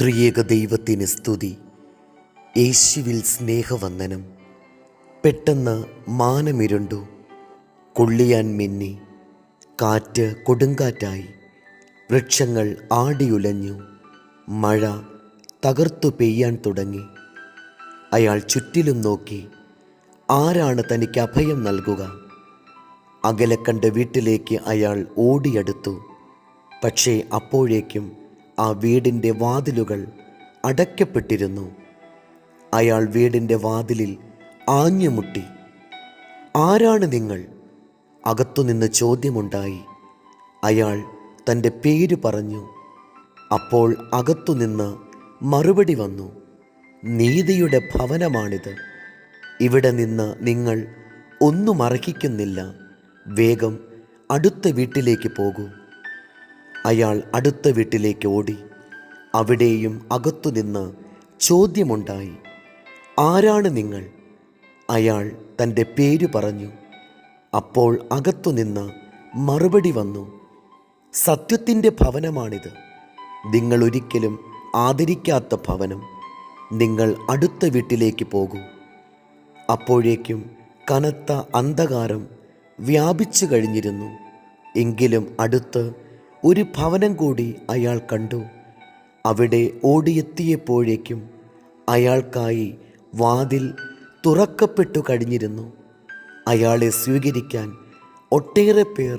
ത്രിയേക ദൈവത്തിന് സ്തുതി. യേശുവിൽ സ്നേഹവന്ദനം. പെട്ടെന്ന് മാനമിരുണ്ടു, കൊള്ളിയാൻ മിന്നി, കാറ്റ് കൊടുങ്കാറ്റായി, വൃക്ഷങ്ങൾ ആടിയുലഞ്ഞു, മഴ തകർത്തു പെയ്യാൻ തുടങ്ങി. അയാൾ ചുറ്റിലും നോക്കി, ആരാണ് തനിക്ക് അഭയം നൽകുക? അകലെ കണ്ട വീട്ടിലേക്ക് അയാൾ ഓടിയടുത്തു. പക്ഷേ അപ്പോഴേക്കും ആ വീടിൻ്റെ വാതിലുകൾ അടയ്ക്കപ്പെട്ടിരുന്നു. അയാൾ വീടിൻ്റെ വാതിലിൽ ആഞ്ഞുമുട്ടി. ആരാണ് നിങ്ങൾ? അകത്തുനിന്ന് ചോദ്യമുണ്ടായി. അയാൾ തൻ്റെ പേര് പറഞ്ഞു. അപ്പോൾ അകത്തുനിന്ന് മറുപടി വന്നു, നീതിയുടെ ഭവനമാണിത്. ഇവിടെ നിന്ന് നിങ്ങൾ ഒന്നും അർഹിക്കുന്നില്ല. വേഗം അടുത്ത വീട്ടിലേക്ക് പോകൂ. അയാൾ അടുത്ത വീട്ടിലേക്ക് ഓടി. അവിടെയും അകത്തുനിന്ന് ചോദ്യമുണ്ടായി, ആരാണ് നിങ്ങൾ? അയാൾ തൻ്റെ പേര് പറഞ്ഞു. അപ്പോൾ അകത്തുനിന്ന് മറുപടി വന്നു, സത്യത്തിൻ്റെ ഭവനമാണിത്. നിങ്ങൾ ഒരിക്കലും ആദരിക്കാത്ത ഭവനം. നിങ്ങൾ അടുത്ത വീട്ടിലേക്ക് പോകൂ. അപ്പോഴേക്കും കനത്ത അന്ധകാരം വ്യാപിച്ചു കഴിഞ്ഞിരുന്നു. എങ്കിലും അടുത്ത് ഒരു ഭവനം കൂടി അയാൾ കണ്ടു. അവിടെ ഓടിയെത്തിയപ്പോഴേക്കും അയാൾക്കായി വാതിൽ തുറക്കപ്പെട്ടു കഴിഞ്ഞിരുന്നു. അയാളെ സ്വീകരിക്കാൻ ഒട്ടേറെ പേർ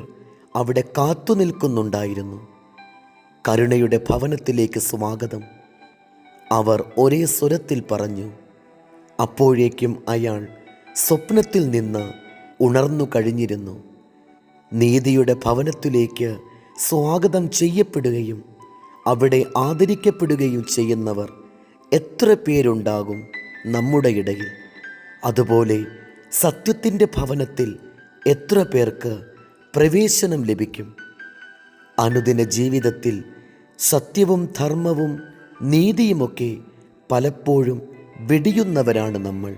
അവിടെ കാത്തു നിൽക്കുന്നുണ്ടായിരുന്നു. കരുണയുടെ ഭവനത്തിലേക്ക് സ്വാഗതം, അവർ ഒരേ സ്വരത്തിൽ പറഞ്ഞു. അപ്പോഴേക്കും അയാൾ സ്വപ്നത്തിൽ നിന്ന് ഉണർന്നു കഴിഞ്ഞിരുന്നു. നീതിയുടെ ഭവനത്തിലേക്ക് സ്വാഗതം ചെയ്യപ്പെടുകയും അവിടെ ആദരിക്കപ്പെടുകയും ചെയ്യുന്നവർ എത്ര പേരുണ്ടാകും നമ്മുടെ ഇടയിൽ? അതുപോലെ സത്യത്തിൻ്റെ ഭവനത്തിൽ എത്ര പേർക്ക് പ്രവേശനം ലഭിക്കും? അനുദിന ജീവിതത്തിൽ സത്യവും ധർമ്മവും നീതിയുമൊക്കെ പലപ്പോഴും വെടിയുന്നവരാണ് നമ്മൾ.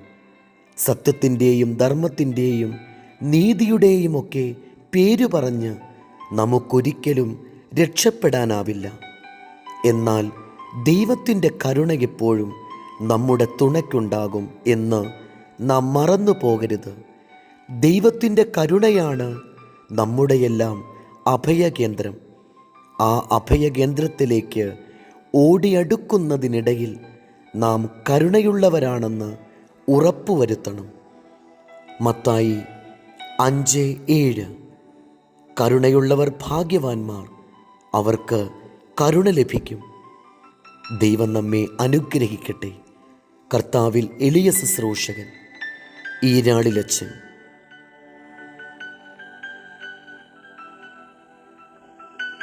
സത്യത്തിൻ്റെയും ധർമ്മത്തിൻ്റെയും നീതിയുടെയുമൊക്കെ പേരു പറഞ്ഞ് നമുക്കൊരിക്കലും രക്ഷപ്പെടാനാവില്ല. എന്നാൽ ദൈവത്തിൻ്റെ കരുണ എപ്പോഴും നമ്മുടെ തുണയ്ക്കുണ്ടാകും എന്ന് നാം മറന്നു പോകരുത്. ദൈവത്തിൻ്റെ കരുണയാണ് നമ്മുടെയെല്ലാം അഭയകേന്ദ്രം. ആ അഭയകേന്ദ്രത്തിലേക്ക് ഓടിയടുക്കുന്നതിനിടയിൽ നാം കരുണയുള്ളവരാണെന്ന് ഉറപ്പുവരുത്തണം. മത്തായി 5:7. കരുണയുള്ളവർ ഭാഗ്യവാന്മാർ, അവർക്ക് കരുണ ലഭിക്കും. ദൈവം നമ്മെ അനുഗ്രഹിക്കട്ടെ. കർത്താവിൽ എളിയ ശുശ്രൂഷകൻ ഈരാളിലച്ചൻ.